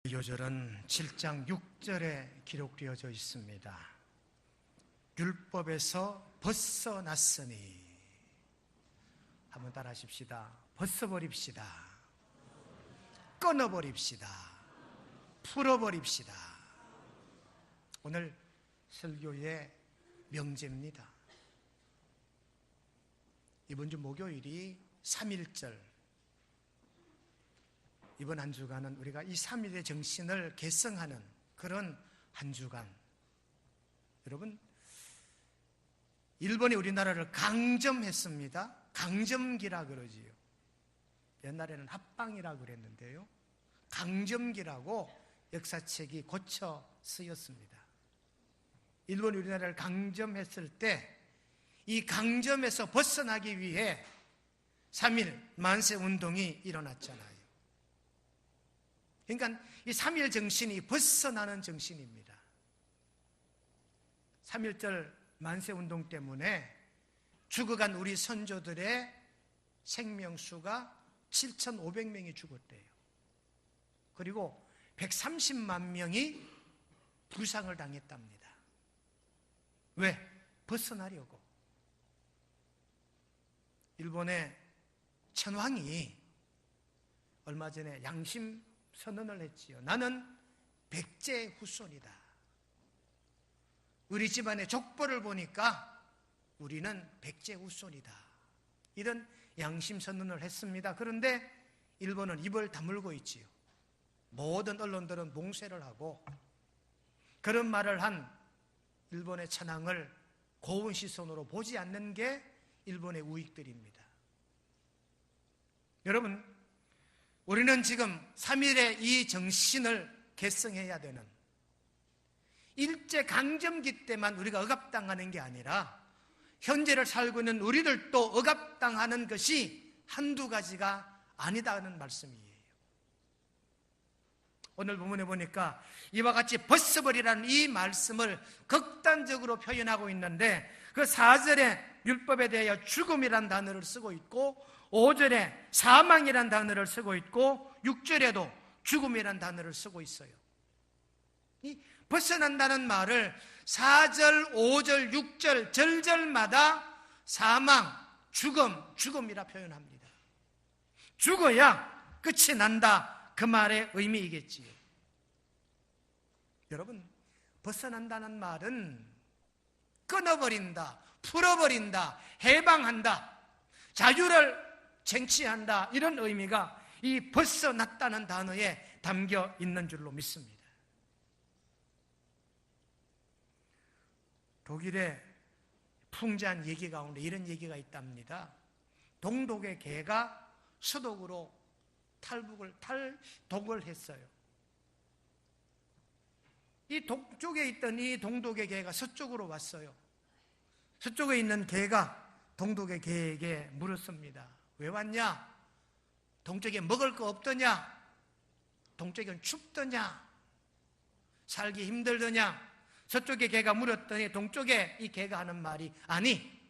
요절은 7장 6절에 기록되어져 있습니다. 율법에서 벗어났으니, 한번 따라 하십시다. 벗어버립시다. 끊어버립시다. 풀어버립시다. 오늘 설교의 명제입니다. 이번 주 목요일이 3.1절, 이번 한 주간은 우리가 이 3.1의 정신을 계승하는 그런 한 주간. 여러분, 일본이 우리나라를 강점했습니다. 강점기라 그러지요. 옛날에는 합방이라 그랬는데요, 강점기라고 역사책이 고쳐 쓰였습니다. 일본이 우리나라를 강점했을 때 이 강점에서 벗어나기 위해 3.1 만세운동이 일어났잖아요. 그러니까 이 3.1 정신이 벗어나는 정신입니다. 3.1절 만세운동 때문에 죽어간 우리 선조들의 생명수가 7,500명이 죽었대요. 그리고 130만 명이 부상을 당했답니다. 왜? 벗어나려고. 일본의 천황이 얼마 전에 양심 선언을 했지요. 나는 백제 후손이다. 우리 집안의 족보를 보니까 우리는 백제 후손이다. 이런 양심 선언을 했습니다. 그런데 일본은 입을 다물고 있지요. 모든 언론들은 몽쇄를 하고, 그런 말을 한 일본의 천황을 고운 시선으로 보지 않는 게 일본의 우익들입니다. 여러분, 우리는 지금 3.1의 이 정신을 계승해야 되는, 일제강점기 때만 우리가 억압당하는 게 아니라 현재를 살고 있는 우리들도 억압당하는 것이 한두 가지가 아니다는 말씀이에요. 오늘 본문에 보니까 이와 같이 벗어버리라는 이 말씀을 극단적으로 표현하고 있는데, 그 4절에 율법에 대하여 죽음이란 단어를 쓰고 있고, 5절에 사망이란 단어를 쓰고 있고, 6절에도 죽음이란 단어를 쓰고 있어요. 이 벗어난다는 말을 4절, 5절, 6절, 절절마다 사망, 죽음이라 표현합니다. 죽어야 끝이 난다, 그 말의 의미이겠지요. 여러분, 벗어난다는 말은 끊어버린다, 풀어버린다, 해방한다, 자유를 쟁취한다, 이런 의미가 이 벗어났다는 단어에 담겨 있는 줄로 믿습니다. 독일의 풍자한 얘기 가운데 이런 얘기가 있답니다. 동독의 개가 서독으로 탈독을 했어요. 이 동쪽에 있던 이 동독의 개가 서쪽으로 왔어요. 서쪽에 있는 개가 동독의 개에게 물었습니다. 왜 왔냐? 동쪽에 먹을 거 없더냐? 동쪽엔 춥더냐? 살기 힘들더냐? 서쪽의 개가 물었더니 동쪽에 이 개가 하는 말이, 아니,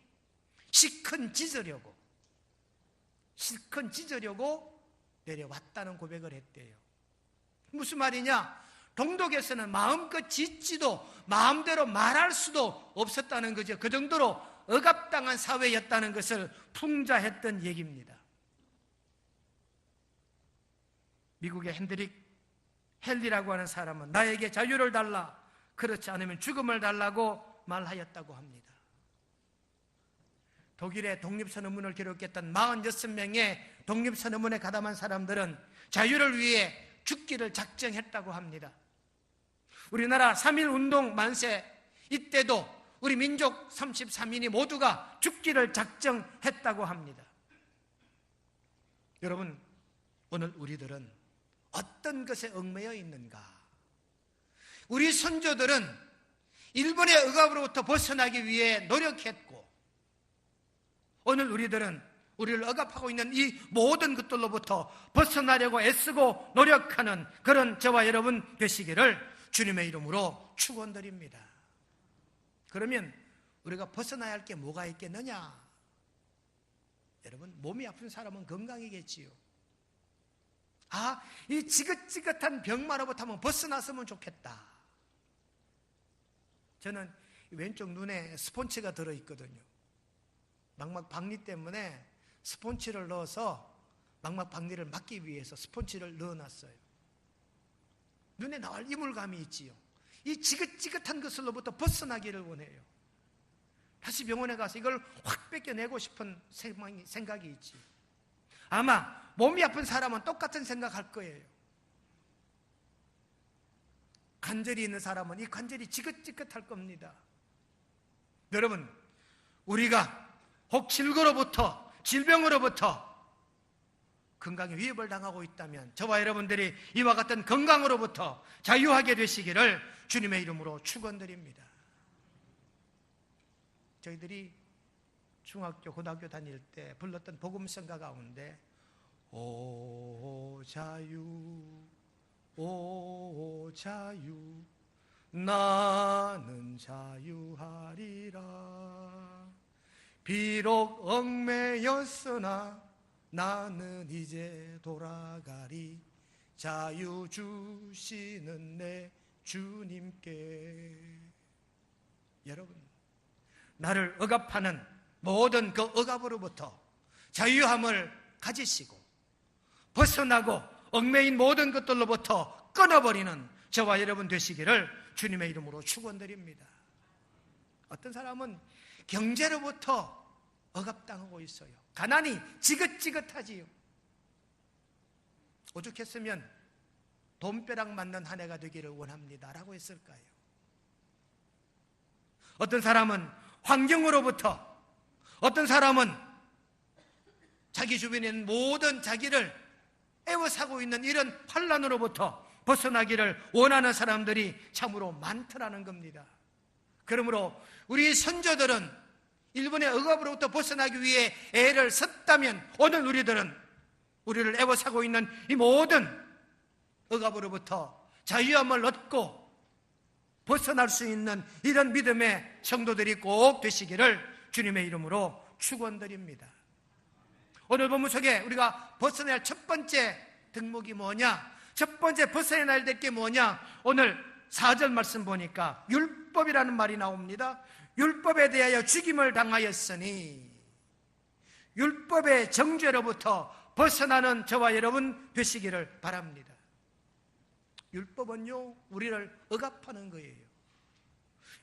실컷 짖으려고 내려왔다는 고백을 했대요. 무슨 말이냐? 동독에서는 마음껏 짖지도 마음대로 말할 수도 없었다는 거죠. 그 정도로 억압당한 사회였다는 것을 풍자했던 얘기입니다. 미국의 핸드릭 헨리라고 하는 사람은 나에게 자유를 달라, 그렇지 않으면 죽음을 달라고 말하였다고 합니다. 독일의 독립선언문을 기록했던 46명의 독립선언문에 가담한 사람들은 자유를 위해 죽기를 작정했다고 합니다. 우리나라 3.1 운동 만세, 이때도 우리 민족 33인이 모두가 죽기를 작정했다고 합니다. 여러분, 오늘 우리들은 어떤 것에 얽매여 있는가? 우리 선조들은 일본의 억압으로부터 벗어나기 위해 노력했고, 오늘 우리들은 우리를 억압하고 있는 이 모든 것들로부터 벗어나려고 애쓰고 노력하는 그런 저와 여러분 되시기를 주님의 이름으로 축원드립니다. 그러면 우리가 벗어나야 할 게 뭐가 있겠느냐? 여러분, 몸이 아픈 사람은 건강이겠지요. 아, 이 지긋지긋한 병마로부터 한번 벗어났으면 좋겠다. 저는 왼쪽 눈에 스폰치가 들어있거든요. 망막 박리 때문에 스폰치를 넣어서 망막 박리를 막기 위해서 스폰치를 넣어놨어요. 눈에 나올 이물감이 있지요. 이 지긋지긋한 것으로부터 벗어나기를 원해요. 다시 병원에 가서 이걸 확 뺏겨내고 싶은 생각이 있지. 아마 몸이 아픈 사람은 똑같은 생각할 거예요. 관절이 있는 사람은 이 관절이 지긋지긋할 겁니다. 여러분, 우리가 혹 질병으로부터 건강에 위협을 당하고 있다면 저와 여러분들이 이와 같은 건강으로부터 자유하게 되시기를 주님의 이름으로 축원드립니다. 저희들이 중학교, 고등학교 다닐 때 불렀던 복음성가 가운데 오 자유, 오 자유, 나는 자유하리라. 비록 얽매였으나 나는 이제 돌아가리. 자유 주시는 내 주님께. 여러분, 나를 억압하는 모든 그 억압으로부터 자유함을 가지시고 벗어나고 얽매인 모든 것들로부터 끊어버리는 저와 여러분 되시기를 주님의 이름으로 축원드립니다. 어떤 사람은 경제로부터 억압당하고 있어요. 가난이 지긋지긋하지요. 오죽했으면 돈벼락 맞는 한 해가 되기를 원합니다 라고 했을까요? 어떤 사람은 환경으로부터, 어떤 사람은 자기 주변에 있는 모든 자기를 애워싸고 있는 이런 환난으로부터 벗어나기를 원하는 사람들이 참으로 많더라는 겁니다. 그러므로 우리 선조들은 일본의 억압으로부터 벗어나기 위해 애를 썼다면 오늘 우리들은 우리를 애워싸고 있는 이 모든 억압으로부터 자유함을 얻고 벗어날 수 있는 이런 믿음의 성도들이 꼭 되시기를 주님의 이름으로 축원드립니다. 오늘 본문 속에 우리가 벗어나야 할 첫 번째 덕목이 뭐냐? 첫 번째 벗어나야 될 게 뭐냐? 오늘 4절 말씀 보니까 율법이라는 말이 나옵니다. 율법에 대하여 죽임을 당하였으니, 율법의 정죄로부터 벗어나는 저와 여러분 되시기를 바랍니다. 율법은요, 우리를 억압하는 거예요.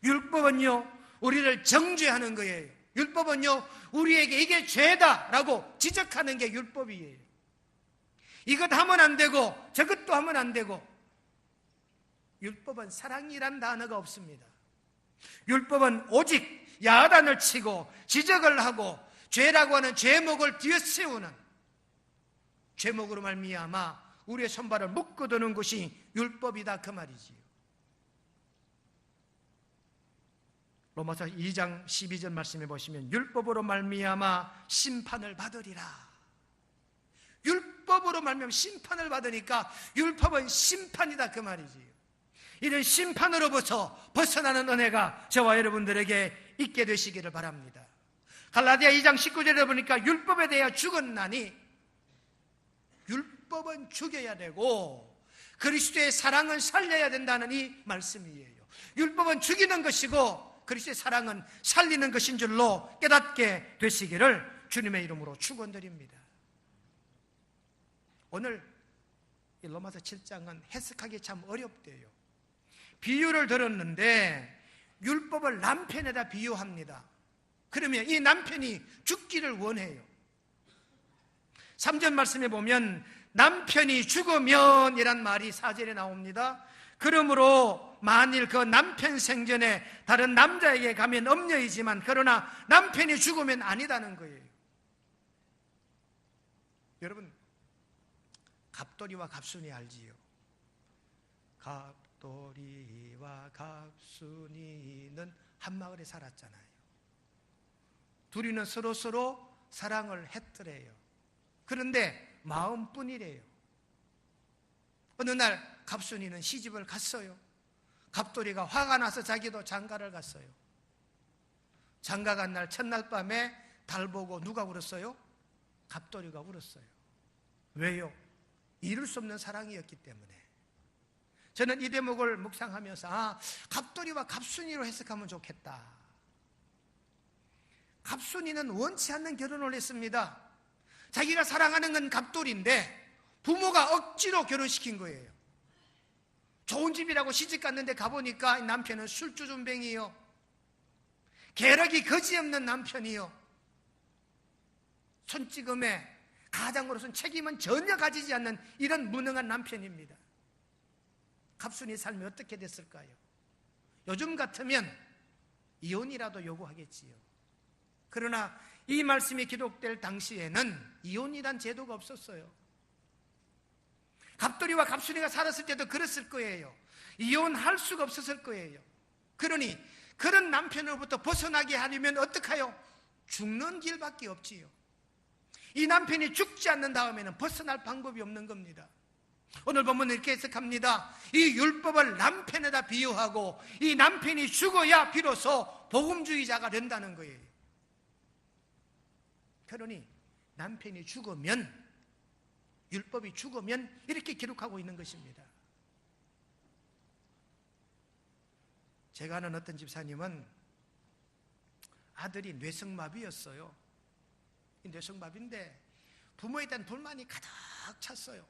율법은요, 우리를 정죄하는 거예요. 율법은요, 우리에게 이게 죄다라고 지적하는 게 율법이에요. 이것 하면 안 되고 저것도 하면 안 되고. 율법은 사랑이란 단어가 없습니다. 율법은 오직 야단을 치고 지적을 하고 죄라고 하는 죄목을 뒤에세우는, 죄목으로 말미암아 우리의 손발을 묶어두는 것이 율법이다, 그 말이지요. 로마서 2장 12절 말씀해 보시면 율법으로 말미암아 심판을 받으리라. 율법으로 말미암아 심판을 받으니까 율법은 심판이다, 그 말이지요. 이런 심판으로부터 벗어나는 은혜가 저와 여러분들에게 있게 되시기를 바랍니다. 갈라디아 2장 19절에 보니까 율법에 대하여 죽었나니, 율법은 죽여야 되고 그리스도의 사랑은 살려야 된다는 이 말씀이에요. 율법은 죽이는 것이고 그리스도의 사랑은 살리는 것인 줄로 깨닫게 되시기를 주님의 이름으로 축원드립니다. 오늘 로마서 7장은 해석하기 참 어렵대요. 비유를 들었는데 율법을 남편에다 비유합니다. 그러면 이 남편이 죽기를 원해요. 3절 말씀에 보면 남편이 죽으면 이란 말이 4절에 나옵니다. 그러므로 만일 그 남편 생전에 다른 남자에게 가면 엄녀이지만 그러나 남편이 죽으면 아니다는 거예요. 여러분, 갑돌이와 갑순이 알지요? 갑돌이와 갑순이는 한 마을에 살았잖아요. 둘이는 서로 사랑을 했더래요. 그런데 마음뿐이래요. 어느 날 갑순이는 시집을 갔어요. 갑돌이가 화가 나서 자기도 장가를 갔어요. 장가 간 날 첫날 밤에 달 보고 누가 울었어요? 갑돌이가 울었어요. 왜요? 이룰 수 없는 사랑이었기 때문에 저는 이 대목을 묵상하면서 갑돌이와 갑순이로 해석하면 좋겠다. 갑순이는 원치 않는 결혼을 했습니다. 자기가 사랑하는 건 갑돌인데 부모가 억지로 결혼시킨 거예요. 좋은 집이라고 시집 갔는데 가보니까 남편은 술주준뱅이요, 계력이 거지없는 남편이요, 손찌검에 가장으로서는 책임은 전혀 가지지 않는 이런 무능한 남편입니다. 갑순이 삶이 어떻게 됐을까요? 요즘 같으면 이혼이라도 요구하겠지요. 그러나 이 말씀이 기록될 당시에는 이혼이란 제도가 없었어요. 갑돌이와 갑순이가 살았을 때도 그랬을 거예요. 이혼할 수가 없었을 거예요. 그러니 그런 남편으로부터 벗어나게 하려면 어떡해요? 죽는 길밖에 없지요. 이 남편이 죽지 않는 다음에는 벗어날 방법이 없는 겁니다. 오늘 본문은 이렇게 해석합니다. 이 율법을 남편에다 비유하고 이 남편이 죽어야 비로소 복음주의자가 된다는 거예요. 그러니 남편이 죽으면, 율법이 죽으면 이렇게 기록하고 있는 것입니다. 제가 아는 어떤 집사님은 아들이 뇌성마비였어요. 뇌성마비인데 부모에 대한 불만이 가득 찼어요.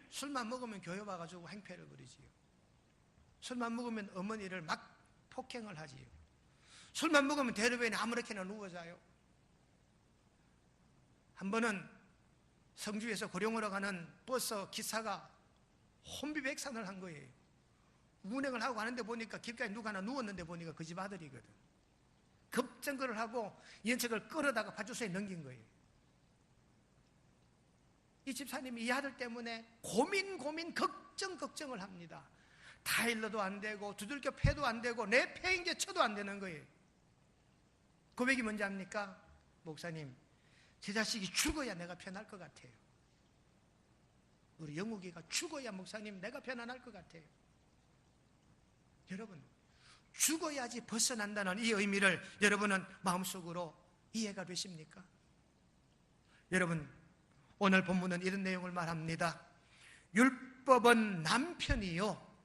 술만 먹으면 교회 와가지고 행패를 부리지요. 술만 먹으면 어머니를 막 폭행을 하지요. 술만 먹으면 대로변에 아무렇게나 누워 자요. 한 번은 성주에서 고령으로 가는 버스 기사가 혼비백산을 한 거예요. 운행을 하고 가는데 보니까 길가에 누가 하나 누웠는데 보니까 그 집 아들이거든. 급정거를 하고 연책을 끌어다가 파출소에 넘긴 거예요. 이 집사님이 이 아들 때문에 고민 걱정을 합니다. 타일러도 안 되고 두들겨 패도 안 되고 내 패인게 쳐도 안 되는 거예요. 고백이 뭔지 압니까? 목사님, 제 자식이 죽어야 내가 편할 것 같아요. 우리 영욱이가 죽어야 목사님 내가 편안할 것 같아요. 여러분, 죽어야지 벗어난다는 이 의미를 여러분은 마음속으로 이해가 되십니까? 여러분, 오늘 본문은 이런 내용을 말합니다. 율법은 남편이요,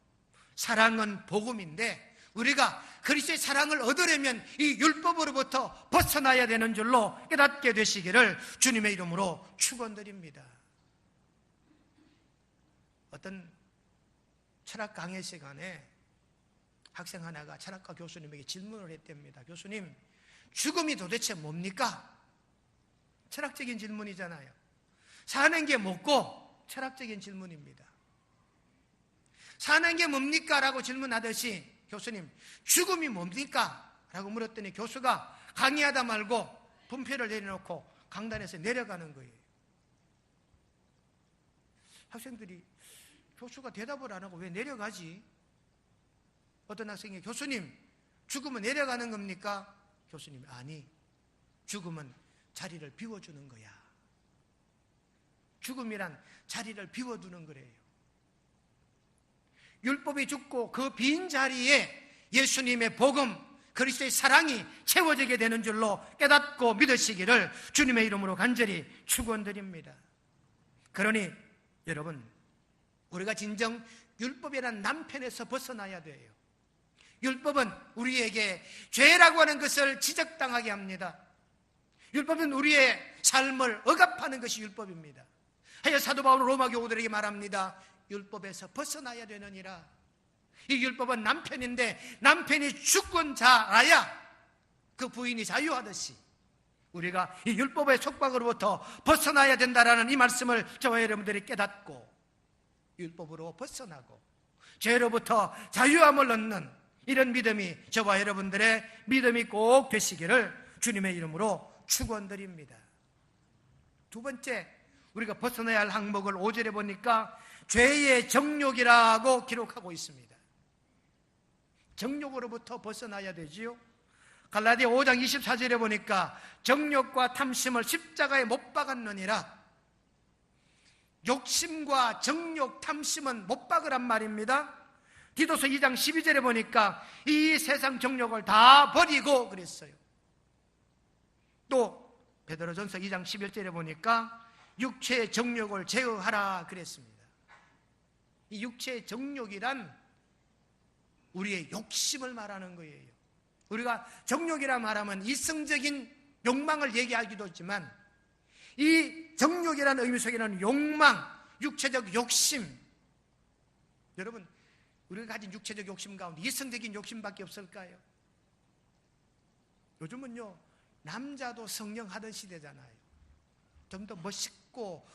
사랑은 복음인데 우리가 그리스도의 사랑을 얻으려면 이 율법으로부터 벗어나야 되는 줄로 깨닫게 되시기를 주님의 이름으로 축원드립니다. 어떤 철학 강의 시간에 학생 하나가 철학과 교수님에게 질문을 했답니다. 교수님, 죽음이 도대체 뭡니까? 철학적인 질문이잖아요. 사는 게 뭐고 철학적인 질문입니다. 사는 게 뭡니까? 라고 질문하듯이 교수님, 죽음이 뭡니까? 라고 물었더니 교수가 강의하다 말고 분표를 내려놓고 강단에서 내려가는 거예요. 학생들이 교수가 대답을 안 하고 왜 내려가지? 어떤 학생이 교수님, 죽음은 내려가는 겁니까? 교수님이 아니, 죽음은 자리를 비워주는 거야. 죽음이란 자리를 비워두는 거래요. 율법이 죽고 그 빈 자리에 예수님의 복음, 그리스도의 사랑이 채워지게 되는 줄로 깨닫고 믿으시기를 주님의 이름으로 간절히 축원드립니다. 그러니 여러분, 우리가 진정 율법이라는 남편에서 벗어나야 돼요. 율법은 우리에게 죄라고 하는 것을 지적당하게 합니다. 율법은 우리의 삶을 억압하는 것이 율법입니다. 하여 사도 바울은 로마 교우들에게 말합니다. 율법에서 벗어나야 되느니라. 이 율법은 남편인데 남편이 죽은 자라야 그 부인이 자유하듯이 우리가 이 율법의 속박으로부터 벗어나야 된다라는 이 말씀을 저와 여러분들이 깨닫고 율법으로 벗어나고 죄로부터 자유함을 얻는 이런 믿음이 저와 여러분들의 믿음이 꼭 되시기를 주님의 이름으로 축원드립니다. 두 번째, 우리가 벗어나야 할 항목을 5절에 보니까 죄의 정욕이라고 기록하고 있습니다. 정욕으로부터 벗어나야 되지요. 갈라디아 5장 24절에 보니까 정욕과 탐심을 십자가에 못 박았느니라. 욕심과 정욕, 탐심은 못 박으란 말입니다. 디도서 2장 12절에 보니까 이 세상 정욕을 다 버리고 그랬어요. 또 베드로전서 2장 11절에 보니까 육체의 정욕을 제어하라 그랬습니다. 이 육체의 정욕이란 우리의 욕심을 말하는 거예요. 우리가 정욕이라 말하면 이성적인 욕망을 얘기하기도 했지만 이 정욕이라는 의미 속에는 욕망, 육체적 욕심, 여러분 우리가 가진 육체적 욕심 가운데 이성적인 욕심밖에 없을까요? 요즘은요 남자도 성령하던 시대잖아요. 좀 더 멋있고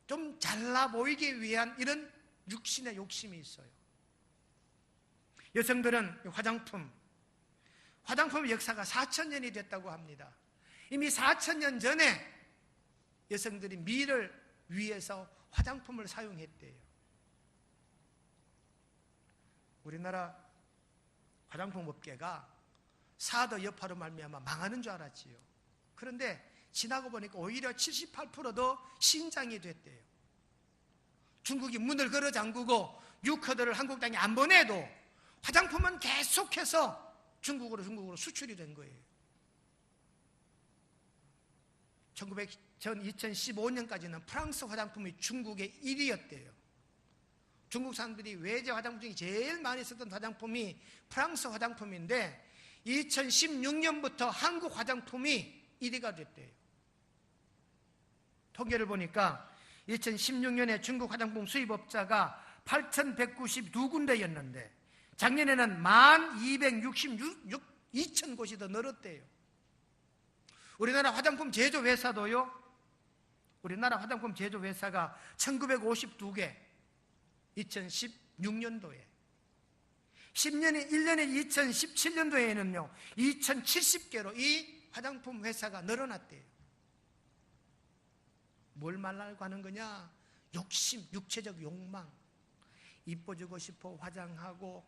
좀 잘나 보이기 위한 이런 육신의 욕심이 있어요. 여성들은 화장품 역사가 4,000년이 됐다고 합니다. 이미 4,000년 전에 여성들이 미를 위해서 화장품을 사용했대요. 우리나라 화장품 업계가 사드 여파로 말미암아 망하는 줄 알았지요. 그런데 지나고 보니까 오히려 78%도 신장이 됐대요. 중국이 문을 걸어 잠그고 뉴커들을 한국 땅에 안 보내도 화장품은 계속해서 중국으로 수출이 된 거예요. 2015년까지는 프랑스 화장품이 중국의 1위였대요. 중국 사람들이 외제 화장품 중에 제일 많이 쓰던 화장품이 프랑스 화장품인데 2016년부터 한국 화장품이 1위가 됐대요. 통계를 보니까 2016년에 중국 화장품 수입업자가 8,192군데였는데 작년에는 12,262,000곳이 더 늘었대요. 우리나라 화장품 제조회사도요, 우리나라 화장품 제조회사가 1952개, 2016년도에 1년에 2017년도에는요 2070개로 이 화장품 회사가 늘어났대요. 뭘 말하고 하는 거냐? 욕심, 육체적 욕망. 이뻐지고 싶어 화장하고,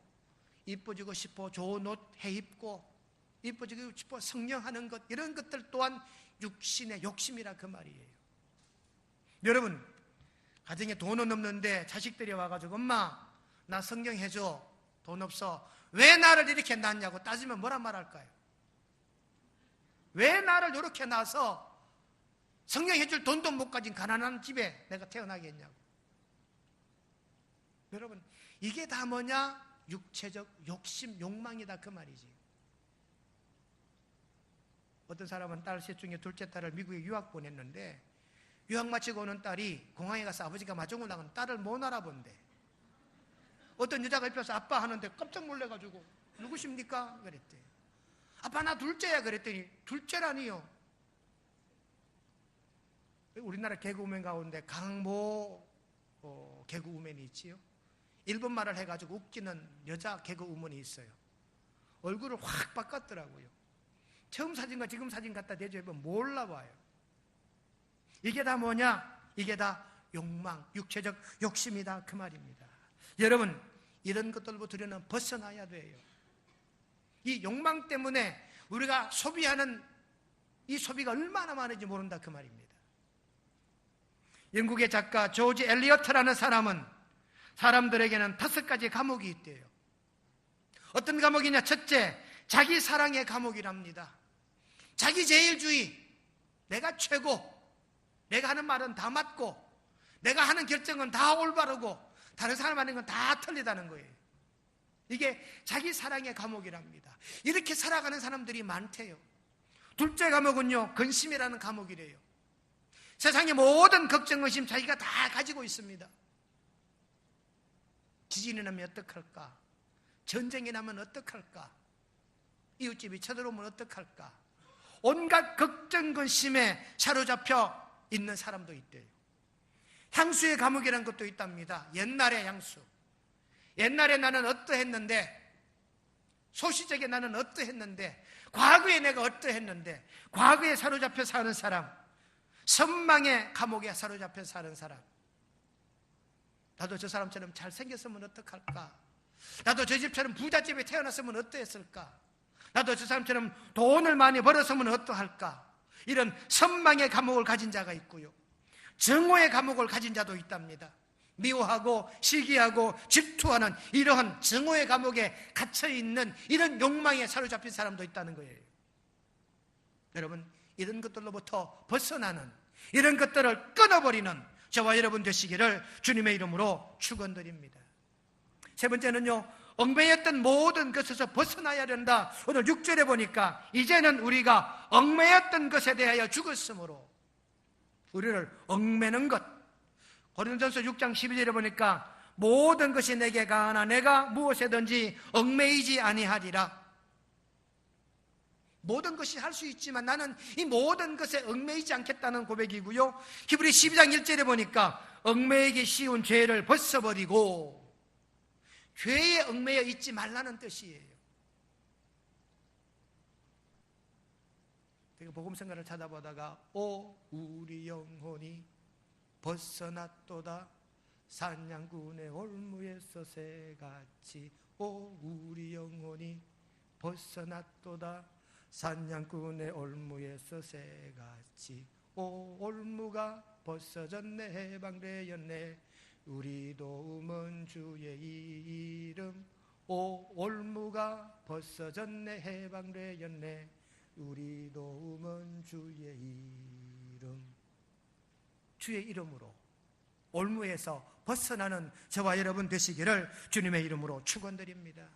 이뻐지고 싶어 좋은 옷 해입고, 이뻐지고 싶어 성령하는 것, 이런 것들 또한 육신의 욕심이라 그 말이에요. 여러분, 가정에 돈은 없는데 자식들이 와가지고 엄마 나 성경 해줘. 돈 없어. 왜 나를 이렇게 낳았냐고 따지면 뭐라 말할까요? 왜 나를 이렇게 낳아서 성경 해줄 돈도 못 가진 가난한 집에 내가 태어나겠냐고. 여러분, 이게 다 뭐냐? 육체적 욕심, 욕망이다 그 말이지. 어떤 사람은 딸 셋 중에 둘째 딸을 미국에 유학 보냈는데 유학 마치고 오는 딸이 공항에 가서 아버지가 마중을 나가는 딸을 못 알아본대. 어떤 여자가 옆에서 아빠 하는데 깜짝 놀래가지고 누구십니까? 그랬대. 아빠 나 둘째야. 그랬더니 둘째라니요. 우리나라 개그우먼 가운데 강모 개그우먼이 있지요. 일본말을 해가지고 웃기는 여자 개그우먼이 있어요. 얼굴을 확 바꿨더라고요. 처음 사진과 지금 사진 갖다 대조해보면 몰라봐요. 이게 다 뭐냐? 이게 다 욕망, 육체적 욕심이다 그 말입니다. 여러분, 이런 것들부터는 벗어나야 돼요. 이 욕망 때문에 우리가 소비하는 이 소비가 얼마나 많은지 모른다 그 말입니다. 영국의 작가 조지 엘리어트라는 사람은 사람들에게는 5가지 감옥이 있대요. 어떤 감옥이냐? 첫째, 자기 사랑의 감옥이랍니다. 자기 제일주의, 내가 최고, 내가 하는 말은 다 맞고 내가 하는 결정은 다 올바르고 다른 사람 하는 건 다 틀리다는 거예요. 이게 자기 사랑의 감옥이랍니다. 이렇게 살아가는 사람들이 많대요. 둘째 감옥은요, 근심이라는 감옥이래요. 세상의 모든 걱정, 의심 자기가 다 가지고 있습니다. 지진이 나면 어떡할까? 전쟁이 나면 어떡할까? 이웃집이 쳐들어오면 어떡할까? 온갖 걱정, 근심에 사로잡혀 있는 사람도 있대요. 향수의 감옥이라는 것도 있답니다. 옛날의 향수. 옛날에 나는 어떠했는데, 소시적에 나는 어떠했는데, 과거에 내가 어떠했는데, 과거에 사로잡혀 사는 사람, 선망의 감옥에 사로잡혀 사는 사람. 나도 저 사람처럼 잘생겼으면 어떡할까? 나도 저 집처럼 부잣집에 태어났으면 어떠했을까? 나도 저 사람처럼 돈을 많이 벌었으면 어떠할까? 이런 선망의 감옥을 가진 자가 있고요, 증오의 감옥을 가진 자도 있답니다. 미워하고 시기하고 질투하는 이러한 증오의 감옥에 갇혀있는 이런 욕망에 사로잡힌 사람도 있다는 거예요. 여러분, 이런 것들로부터 벗어나는, 이런 것들을 끊어버리는 저와 여러분 되시기를 주님의 이름으로 축원드립니다. 세 번째는요, 얽매였던 모든 것에서 벗어나야 된다. 오늘 6절에 보니까 이제는 우리가 얽매였던 것에 대하여 죽었으므로 우리를 얽매는 것. 고린도전서 6장 12절에 보니까 모든 것이 내게 가하나 내가 무엇에든지 얽매이지 아니하리라. 모든 것이 할 수 있지만 나는 이 모든 것에 얽매이지 않겠다는 고백이고요. 히브리 12장 1절에 보니까 얽매이기 쉬운 죄를 벗어버리고, 죄에 얽매여 있지 말라는 뜻이에요. 제가 복음성가를 찾아보다가 오 우리 영혼이 벗어났도다 산양군의 올무에서 새같이, 오 우리 영혼이 벗어났도다 산양꾼의 올무에서 새같이, 오 올무가 벗어졌네 해방되었네 우리 도움은 주의 이름, 오 올무가 벗어졌네 해방되었네 우리 도움은 주의 이름. 주의 이름으로 올무에서 벗어나는 저와 여러분 되시기를 주님의 이름으로 축원드립니다.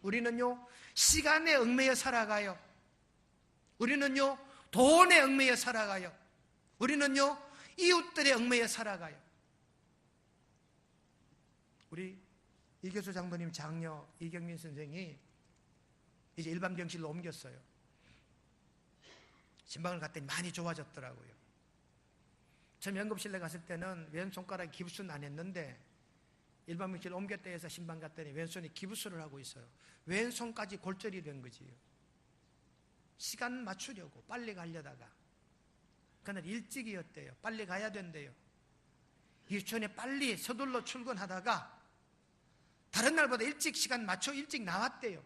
우리는요 시간에 얽매여 살아가요. 우리는요 돈에 얽매여 살아가요. 우리는요 이웃들에 얽매여 살아가요. 우리 이교수 장로님 장녀 이경민 선생이 이제 일반 병실로 옮겼어요. 신방을 갔더니 많이 좋아졌더라고요. 처음 연금실에 갔을 때는 왼손가락에 기부스는 안 했는데 일반 병실 옮겼다 해서 신방 갔더니 왼손에 기부스를 하고 있어요. 왼손까지 골절이 된 거지요. 시간 맞추려고 빨리 가려다가 그날 일찍이었대요. 빨리 가야 된대요. 유치원에 빨리 서둘러 출근하다가 다른 날보다 일찍 시간 맞춰 일찍 나왔대요.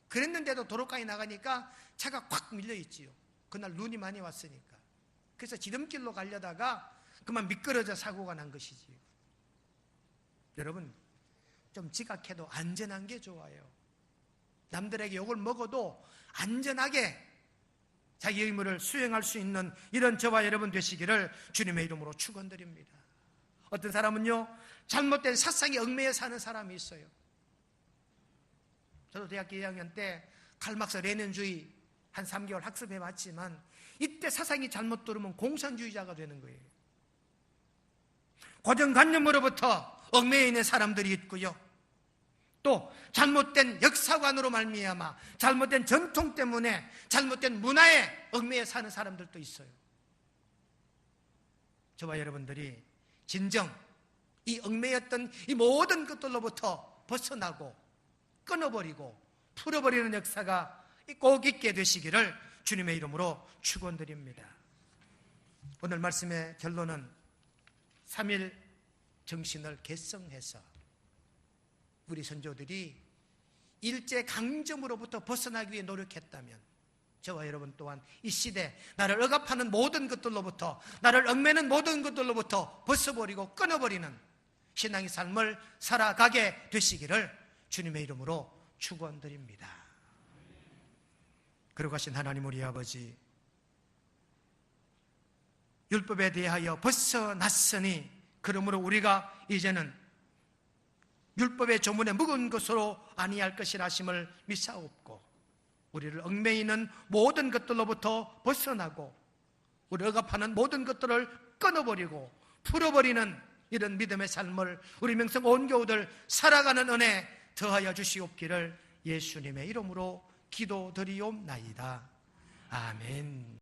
그랬는데도 도로가에 나가니까 차가 콱 밀려있지요. 그날 눈이 많이 왔으니까. 그래서 지름길로 가려다가 그만 미끄러져 사고가 난 것이지요. 여러분 좀 지각해도 안전한 게 좋아요. 남들에게 욕을 먹어도 안전하게 자기 의무를 수행할 수 있는 이런 저와 여러분 되시기를 주님의 이름으로 축원드립니다. 어떤 사람은요 잘못된 사상에 얽매여 사는 사람이 있어요. 저도 대학교 2학년 때 칼막스 레닌주의 한 3개월 학습해 봤지만 이때 사상이 잘못 들으면 공산주의자가 되는 거예요. 고정관념으로부터 얽매여 있는 사람들이 있고요. 또 잘못된 역사관으로 말미암아 잘못된 전통 때문에 잘못된 문화에 얽매여 사는 사람들도 있어요. 저와 여러분들이 진정 이 얽매였던 이 모든 것들로부터 벗어나고 끊어버리고 풀어버리는 역사가 꼭 있게 되시기를 주님의 이름으로 축원드립니다. 오늘 말씀의 결론은 3일 정신을 개성해서 우리 선조들이 일제강점으로부터 벗어나기 위해 노력했다면 저와 여러분 또한 이 시대 나를 억압하는 모든 것들로부터 나를 얽매는 모든 것들로부터 벗어버리고 끊어버리는 신앙의 삶을 살아가게 되시기를 주님의 이름으로 축원드립니다. 거룩하신 하나님 우리 아버지, 율법에 대하여 벗어났으니 그러므로 우리가 이제는 율법의 조문에 묵은 것으로 아니할 것이라 하심을 믿사옵고 우리를 얽매이는 모든 것들로부터 벗어나고 우리 억압하는 모든 것들을 끊어버리고 풀어버리는 이런 믿음의 삶을 우리 명성 온 교우들 살아가는 은혜 더하여 주시옵기를 예수님의 이름으로 기도드리옵나이다. 아멘.